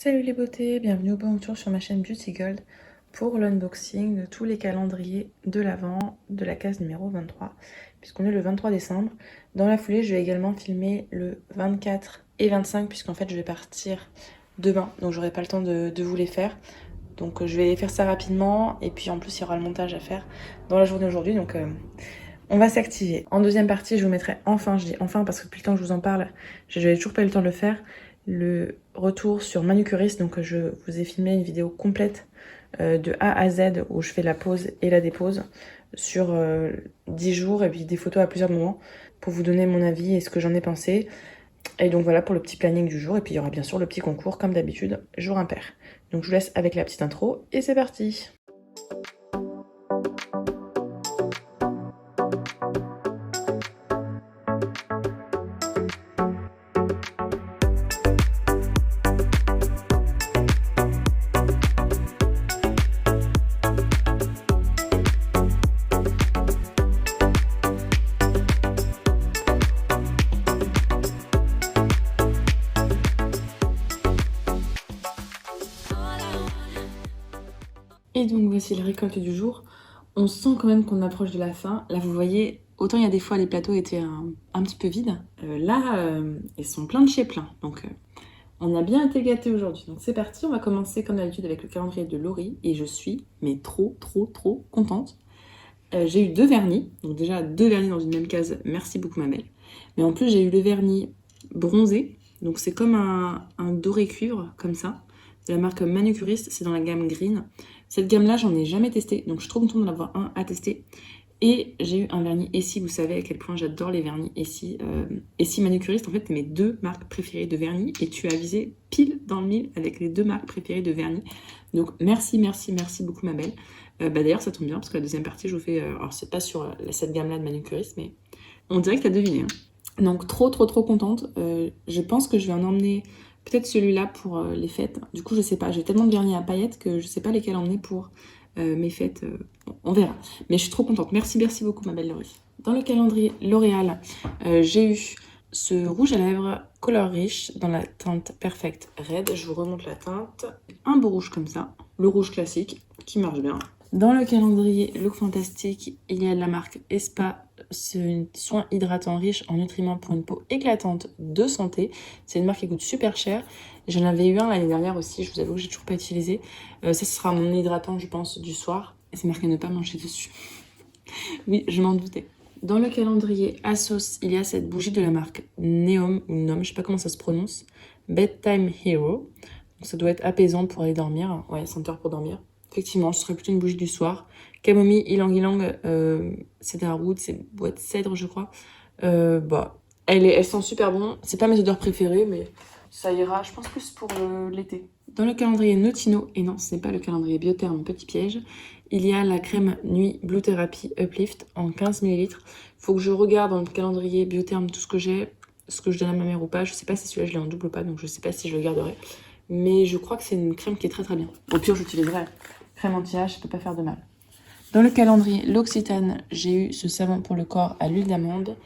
Salut les beautés, bienvenue au bon retour sur ma chaîne Beauty Gold pour l'unboxing de tous les calendriers de l'Avent de la case numéro 23, puisqu'on est le 23 décembre. Dans la foulée, je vais également filmer le 24 et 25, puisqu'en fait je vais partir demain, donc j'aurai pas le temps de vous les faire. Donc je vais faire ça rapidement, et puis en plus il y aura le montage à faire dans la journée d'aujourd'hui, donc on va s'activer. En deuxième partie, je vous mettrai enfin, je dis enfin parce que depuis le temps que je vous en parle, j'avais toujours pas eu le temps de le faire, le retour sur Manucuriste. Donc je vous ai filmé une vidéo complète de A à Z où je fais la pose et la dépose sur 10 jours et puis des photos à plusieurs moments pour vous donner mon avis et ce que j'en ai pensé. Et donc voilà pour le petit planning du jour. Et puis il y aura bien sûr le petit concours comme d'habitude, jour impair. Donc je vous laisse avec la petite intro et c'est parti. Et donc voici la récolte du jour. On sent quand même qu'on approche de la fin. Là vous voyez, autant il y a des fois les plateaux étaient un petit peu vides. Là ils sont pleins de chez plein. Donc on a bien été gâtés aujourd'hui. Donc c'est parti, on va commencer comme d'habitude avec le calendrier de Laurie. Et je suis mais trop contente. J'ai eu 2 vernis. Donc déjà 2 vernis dans une même case. Merci beaucoup ma belle. Mais en plus j'ai eu le vernis bronzé. Donc c'est comme un doré cuivre comme ça. De la marque Manucuriste, c'est dans la gamme Green. Cette gamme-là, j'en ai jamais testé, donc je suis trop contente d'en avoir un à tester. Et j'ai eu un vernis Essie, vous savez à quel point j'adore les vernis Essie. Essie Manucuriste, en fait, c'est mes 2 marques préférées de vernis. Et tu as visé pile dans le mille avec les 2 marques préférées de vernis. Donc merci beaucoup ma belle. D'ailleurs, ça tombe bien, parce que la deuxième partie, je vous fais... alors, c'est pas sur cette gamme-là de Manucuriste, mais on dirait que tu as deviné. Hein. Donc trop contente. Je pense que je vais en emmener... peut-être celui-là pour les fêtes. Du coup, je sais pas. J'ai tellement de vernis à paillettes que je sais pas lesquels emmener pour mes fêtes. On verra. Mais je suis trop contente. Merci beaucoup, ma belle Laurie. Dans le calendrier L'Oréal, j'ai eu ce rouge à lèvres Color Riche dans la teinte Perfect Red. Je vous remonte la teinte. Un beau rouge comme ça. Le rouge classique qui marche bien. Dans le calendrier Look Fantastique, il y a de la marque Espa, ce soin hydratant riche en nutriments pour une peau éclatante de santé. C'est une marque qui coûte super cher. J'en avais eu un l'année dernière aussi, je vous avoue que j'ai toujours pas utilisé. Ça, ce sera mon hydratant, je pense, du soir. Et c'est marqué ne pas manger dessus. Oui, je m'en doutais. Dans le calendrier Asos, il y a cette bougie de la marque Neom, ou Nom, je sais pas comment ça se prononce. Bedtime Hero. Donc ça doit être apaisant pour aller dormir. Ouais, senteur pour dormir. Effectivement, ce serait plutôt une bougie du soir. Camomille, ylang-ylang, cedarwood, c'est boîte cèdre, je crois. Elles sont super bon. C'est pas mes odeurs préférées, mais ça ira, je pense, plus pour l'été. Dans le calendrier Notino, et non, ce n'est pas le calendrier Biotherme, petit piège, il y a la crème Nuit Blue Therapy Uplift en 15 ml. Il faut que je regarde dans le calendrier Biotherme tout ce que j'ai, ce que je donne à ma mère ou pas. Je sais pas si celui-là je l'ai en double ou pas, donc je sais pas si je le garderai. Mais je crois que c'est une crème qui est très bien. Au pire, j'utiliserai crème anti-âge, ça peut pas faire de mal. Dans le calendrier L'Occitane, j'ai eu ce savon pour le corps à l'huile d'amande.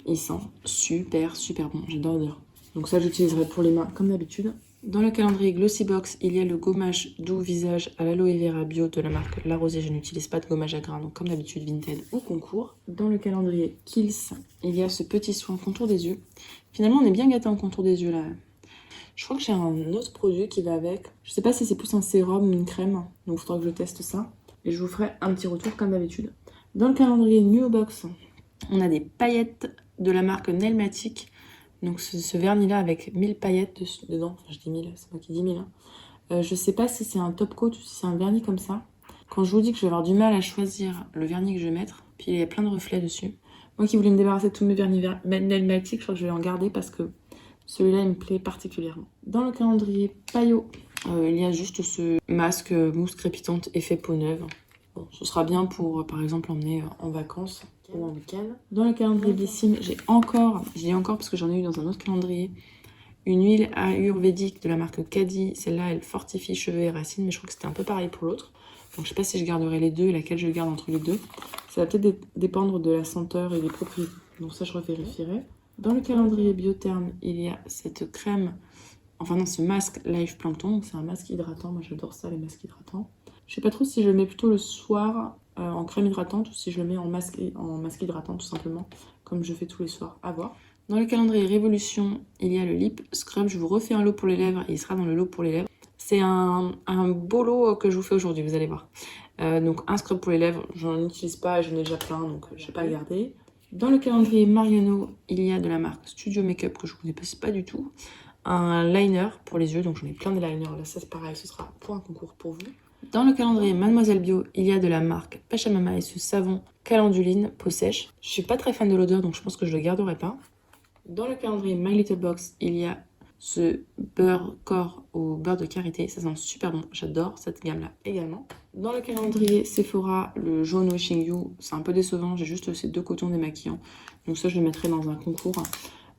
Il sent super bon, j'adore l'odeur. Donc ça, j'utiliserai pour les mains comme d'habitude. Dans le calendrier Glossybox, il y a le gommage doux visage à l'aloe vera bio de la marque La Rosée. Je n'utilise pas de gommage à grains, donc comme d'habitude, Vinted ou concours. Dans le calendrier Kiehl's, il y a ce petit soin contour des yeux. Finalement, on est bien gâté en contour des yeux là. Je crois que j'ai un autre produit qui va avec. Je sais pas si c'est plus un sérum ou une crème, donc il faudra que je teste ça. Et je vous ferai un petit retour comme d'habitude. Dans le calendrier Nuobox, on a des paillettes de la marque Nailmatic. Donc ce vernis-là avec 1000 paillettes dedans. Enfin, je dis 1000, c'est moi qui dis 1000. Hein. Je sais pas si c'est un top coat ou si c'est un vernis comme ça. Quand je vous dis que je vais avoir du mal à choisir le vernis que je vais mettre, puis il y a plein de reflets dessus. Moi qui voulais me débarrasser de tous mes vernis Nailmatic, je crois que je vais en garder parce que celui-là, il me plaît particulièrement. Dans le calendrier Payot, il y a juste ce masque mousse crépitante effet peau neuve. Bon, ce sera bien pour, par exemple, emmener en vacances ou en week-end. Dans le calendrier Blissim, je dis encore parce que j'en ai eu dans un autre calendrier, une huile ayurvédique de la marque Kadi. Celle-là, elle fortifie cheveux et racines, mais je crois que c'était un peu pareil pour l'autre. Donc je sais pas si je garderai les deux et laquelle je garde entre les deux. Ça va peut-être dépendre de la senteur et des propriétés. Donc ça, je revérifierai. Dans le calendrier Biotherme, il y a cette crème enfin non, ce masque Life Plankton, donc c'est un masque hydratant, moi j'adore ça, les masques hydratants. Je sais pas trop si je le mets plutôt le soir en crème hydratante ou si je le mets en masque hydratant tout simplement, comme je fais tous les soirs, à voir. Dans le calendrier Révolution, il y a le Lip Scrub, je vous refais un lot pour les lèvres et il sera dans le lot pour les lèvres. C'est un beau lot que je vous fais aujourd'hui, vous allez voir. Donc un scrub pour les lèvres, j'en utilise pas, j'en ai déjà plein, donc je vais pas le garder. Dans le calendrier Mariano, il y a de la marque Studio Makeup que je vous dépasse pas du tout. Un liner pour les yeux, donc j'en ai plein de liners, là ça c'est pareil, ce sera pour un concours pour vous. Dans le calendrier Mademoiselle Bio, il y a de la marque Pachamama et ce savon calenduline peau sèche. Je suis pas très fan de l'odeur, donc je pense que je le garderai pas. Dans le calendrier My Little Box, il y a ce beurre corps au beurre de karité, ça sent super bon, j'adore cette gamme-là également. Dans le calendrier Sephora, le jaune Wishing You, c'est un peu décevant, j'ai juste ces 2 cotons démaquillants, donc ça je le mettrai dans un concours.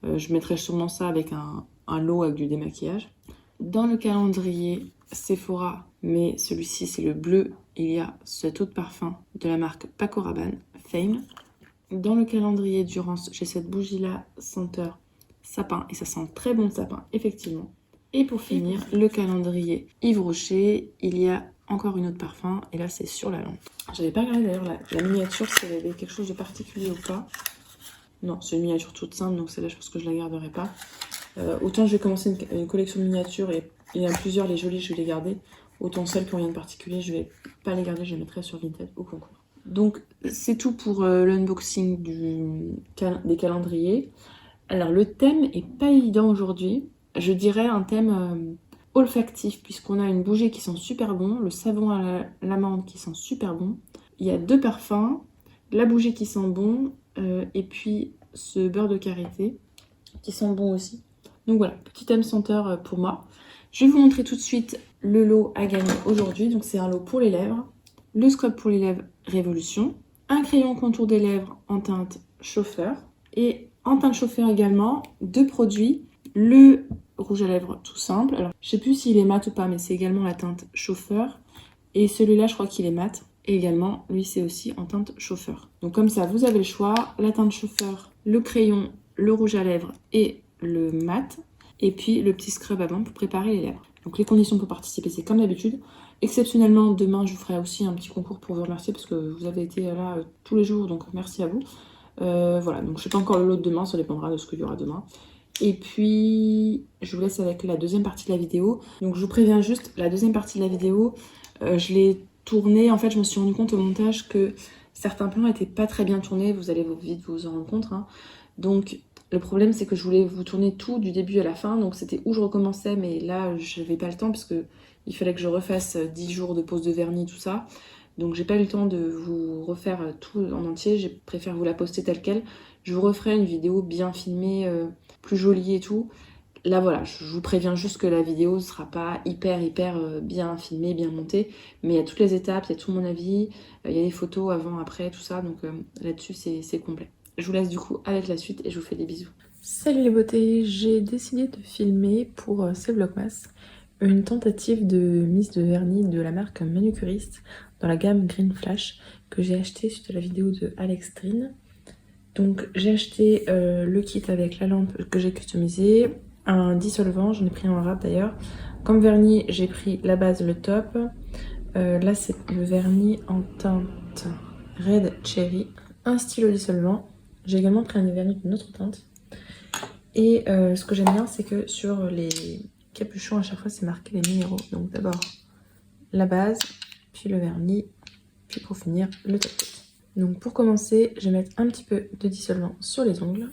Je mettrai sûrement ça avec un lot avec du démaquillage. Dans le calendrier Sephora, mais celui-ci c'est le bleu, il y a cet eau de parfum de la marque Paco Rabanne, Fame. Dans le calendrier Durance, j'ai cette bougie-là, senteur sapin, et ça sent très bon le sapin, effectivement. Et pour finir, le calendrier Yves Rocher, il y a encore une eau de parfum, et là c'est sur la lampe. J'avais pas regardé d'ailleurs la miniature, si elle avait quelque chose de particulier ou pas. Non, c'est une miniature toute simple, donc celle-là je pense que je la garderai pas. Autant je vais commencer une collection de miniatures, et il y en a plusieurs, les jolies je vais les garder. Autant celles qui n'ont rien de particulier, je vais pas les garder, je les mettrai sur Vinted au concours. Donc c'est tout pour l'unboxing des calendriers. Alors le thème est pas évident aujourd'hui. Je dirais un thème olfactif puisqu'on a une bougie qui sent super bon, le savon à l'amande qui sent super bon. Il y a 2 parfums, la bougie qui sent bon et puis ce beurre de karité qui sent bon aussi. Donc voilà, petit thème senteur pour moi. Je vais vous montrer tout de suite le lot à gagner aujourd'hui. Donc c'est un lot pour les lèvres, le scrub pour les lèvres Révolution, un crayon contour des lèvres en teinte chauffeur et en teinte chauffeur également 2 produits, le rouge à lèvres tout simple. Alors je sais plus s'il est mat ou pas, mais c'est également la teinte chauffeur et celui-là je crois qu'il est mat et également lui c'est aussi en teinte chauffeur. Donc comme ça vous avez le choix, la teinte chauffeur, le crayon, le rouge à lèvres et le mat et puis le petit scrub avant pour préparer les lèvres. Donc les conditions pour participer c'est comme d'habitude. Exceptionnellement, demain, je vous ferai aussi un petit concours pour vous remercier parce que vous avez été là tous les jours, donc merci à vous. Voilà, donc je sais pas encore le lot de demain, ça dépendra de ce qu'il y aura demain. Et puis, je vous laisse avec la deuxième partie de la vidéo. Donc je vous préviens juste, la deuxième partie de la vidéo, je l'ai tournée, en fait, je me suis rendu compte au montage que certains plans n'étaient pas très bien tournés, vous allez vite vous en rendre compte. Hein. Donc, le problème, c'est que je voulais vous tourner tout du début à la fin, donc c'était où je recommençais, mais là, je n'avais pas le temps parce que il fallait que je refasse 10 jours de pause de vernis, tout ça. Donc j'ai pas eu le temps de vous refaire tout en entier, j'ai préféré vous la poster telle quelle. Je vous referai une vidéo bien filmée, plus jolie et tout. Là voilà, je vous préviens juste que la vidéo ne sera pas hyper bien filmée, bien montée. Mais il y a toutes les étapes, il y a tout mon avis, il y a des photos avant, après, tout ça. Donc là-dessus c'est complet. Je vous laisse du coup avec la suite et je vous fais des bisous. Salut les beautés, j'ai décidé de filmer pour ces vlogmas une tentative de mise de vernis de la marque Manucuriste dans la gamme Green Flash que j'ai acheté suite à la vidéo de Alex Trin. Donc j'ai acheté le kit avec la lampe que j'ai customisé, un dissolvant, j'en ai pris un en rap d'ailleurs. Comme vernis, j'ai pris la base, le top. Là c'est le vernis en teinte Red Cherry, un stylo dissolvant. J'ai également pris un vernis d'une autre teinte. Et ce que j'aime bien, c'est que sur les capuchons, à chaque fois, c'est marqué les numéros. Donc d'abord la base, puis le vernis, puis pour finir, le top coat. Donc pour commencer, je vais mettre un petit peu de dissolvant sur les ongles.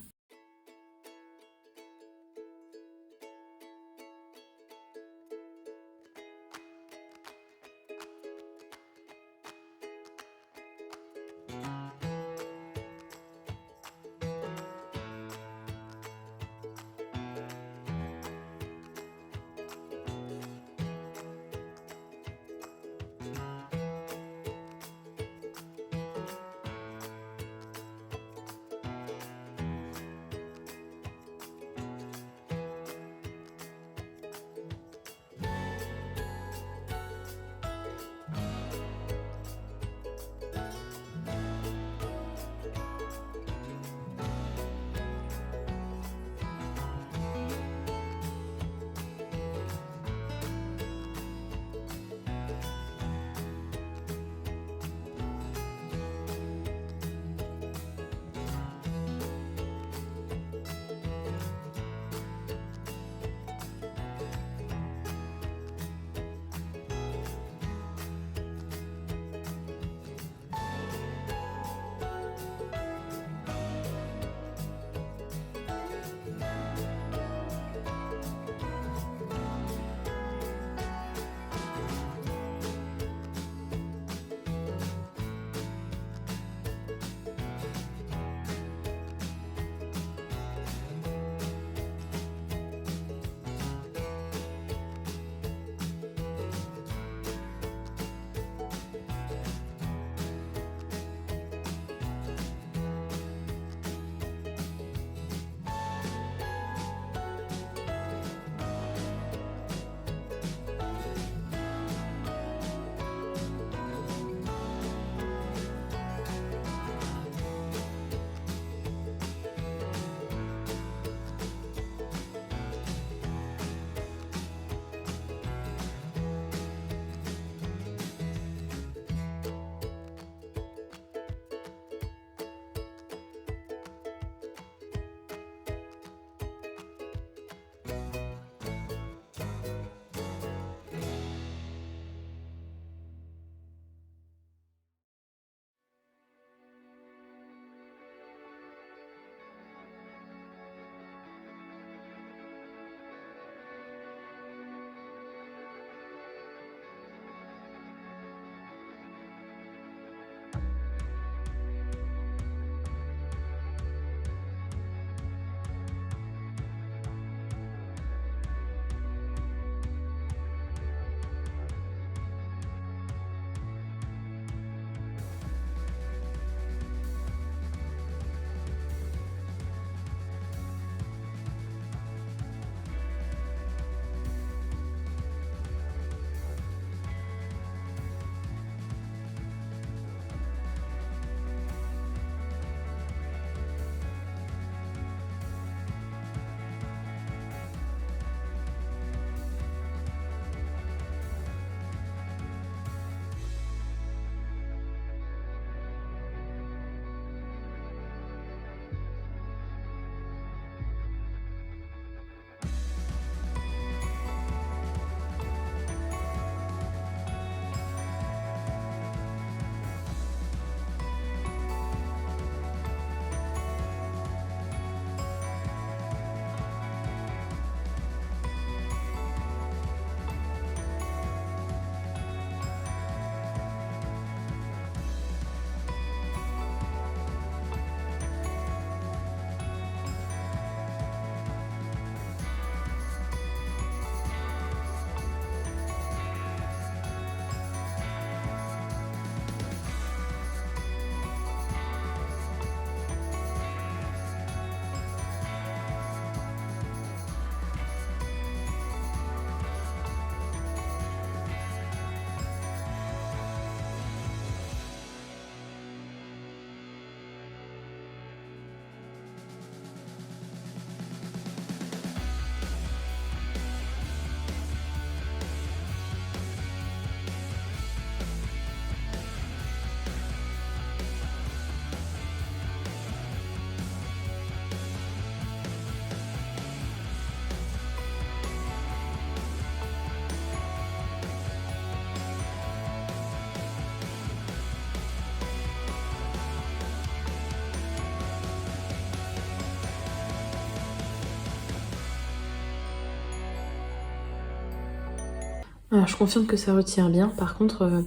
Alors je confirme que ça retire bien, par contre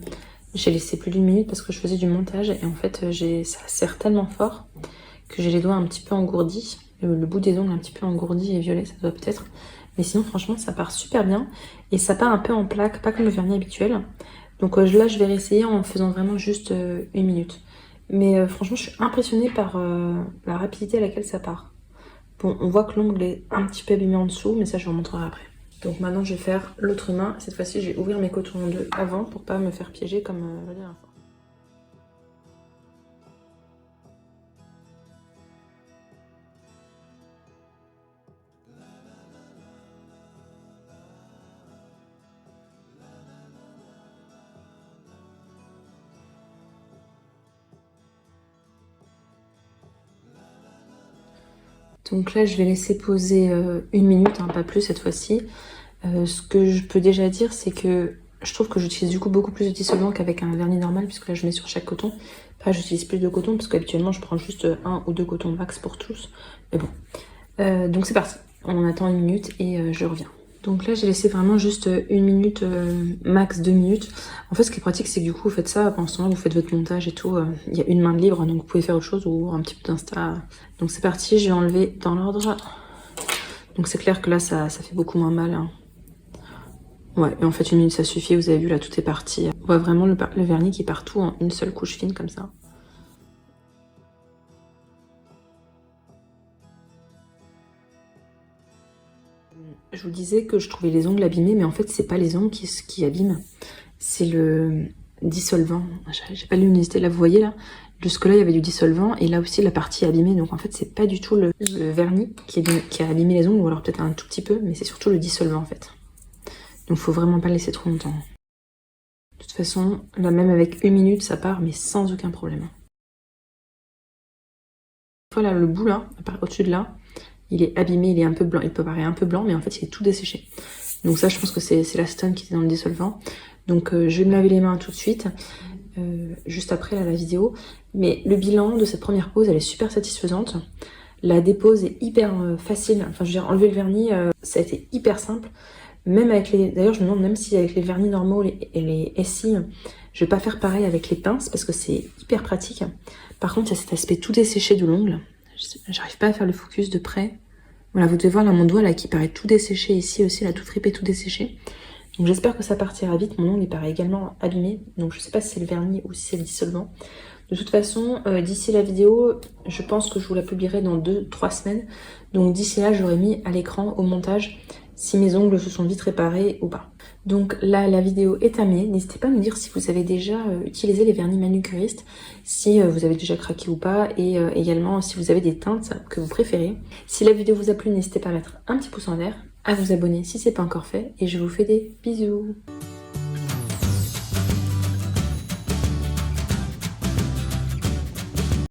j'ai laissé plus d'une minute parce que je faisais du montage et en fait ça serre tellement fort que j'ai les doigts un petit peu engourdis, le bout des ongles un petit peu engourdi et violet, ça doit peut-être. Mais sinon franchement ça part super bien et ça part un peu en plaque, pas comme le vernis habituel. Donc là je vais réessayer en faisant vraiment juste une minute. Mais franchement je suis impressionnée par la rapidité à laquelle ça part. Bon, on voit que l'ongle est un petit peu abîmé en dessous, mais ça je vous montrerai après. Donc maintenant je vais faire l'autre main. Cette fois-ci je vais ouvrir mes cotons en deux avant pour pas me faire piéger comme la dernière fois. Donc là je vais laisser poser une minute, hein, pas plus cette fois-ci. Ce que je peux déjà dire c'est que je trouve que j'utilise du coup beaucoup plus de dissolvant qu'avec un vernis normal puisque là je mets sur chaque coton. Enfin j'utilise plus de coton parce qu'habituellement je prends juste un ou deux cotons max pour tous. Mais bon. Donc c'est parti. On attend une minute et je reviens. Donc là j'ai laissé vraiment juste une minute, max 2 minutes. En fait ce qui est pratique c'est que du coup vous faites ça, pendant ce temps-là vous faites votre montage et tout. Il y a une main de libre donc vous pouvez faire autre chose ou un petit peu d'insta. Donc c'est parti, je vais enlever dans l'ordre. Donc c'est clair que là ça fait beaucoup moins mal, hein. Ouais, et en fait une minute ça suffit, vous avez vu là tout est parti. On voit vraiment le vernis qui est partout en une seule couche fine comme ça. Je vous disais que je trouvais les ongles abîmés, mais en fait c'est pas les ongles qui abîment, c'est le dissolvant. J'ai pas luminosité, là vous voyez là, jusque là il y avait du dissolvant et là aussi la partie est abîmée, donc en fait c'est pas du tout le vernis qui a abîmé les ongles, ou alors peut-être un tout petit peu, mais c'est surtout le dissolvant en fait. Donc faut vraiment pas le laisser trop longtemps. De toute façon, là même avec une minute ça part, mais sans aucun problème. Voilà le bout là, au-dessus de là, il est abîmé, il est un peu blanc, il peut paraître un peu blanc, mais en fait il est tout desséché. Donc ça je pense que c'est la stone qui était dans le dissolvant. Donc je vais me laver les mains tout de suite, juste après là, la vidéo. Mais le bilan de cette première pose, elle est super satisfaisante. La dépose est hyper facile, enfin je veux dire enlever le vernis, ça a été hyper simple. Même avec les... D'ailleurs je me demande même si avec les vernis normaux et les SI, je vais pas faire pareil avec les pinces parce que c'est hyper pratique. Par contre il y a cet aspect tout desséché de l'ongle. J'arrive pas à faire le focus de près. Voilà, vous devez voir là mon doigt là qui paraît tout desséché, ici aussi là tout fripé, tout desséché. Donc j'espère que ça partira vite. Mon ongle il paraît également abîmé, donc je sais pas si c'est le vernis ou si c'est le dissolvant. De toute façon, d'ici la vidéo, je pense que je vous la publierai dans 2-3 semaines. Donc d'ici là, j'aurai mis à l'écran au montage si mes ongles se sont vite réparés ou pas. Donc là, la vidéo est terminée. N'hésitez pas à me dire si vous avez déjà utilisé les vernis manucuristes, si vous avez déjà craqué ou pas, et également si vous avez des teintes que vous préférez. Si la vidéo vous a plu, n'hésitez pas à mettre un petit pouce en l'air, à vous abonner si c'est pas encore fait, et je vous fais des bisous.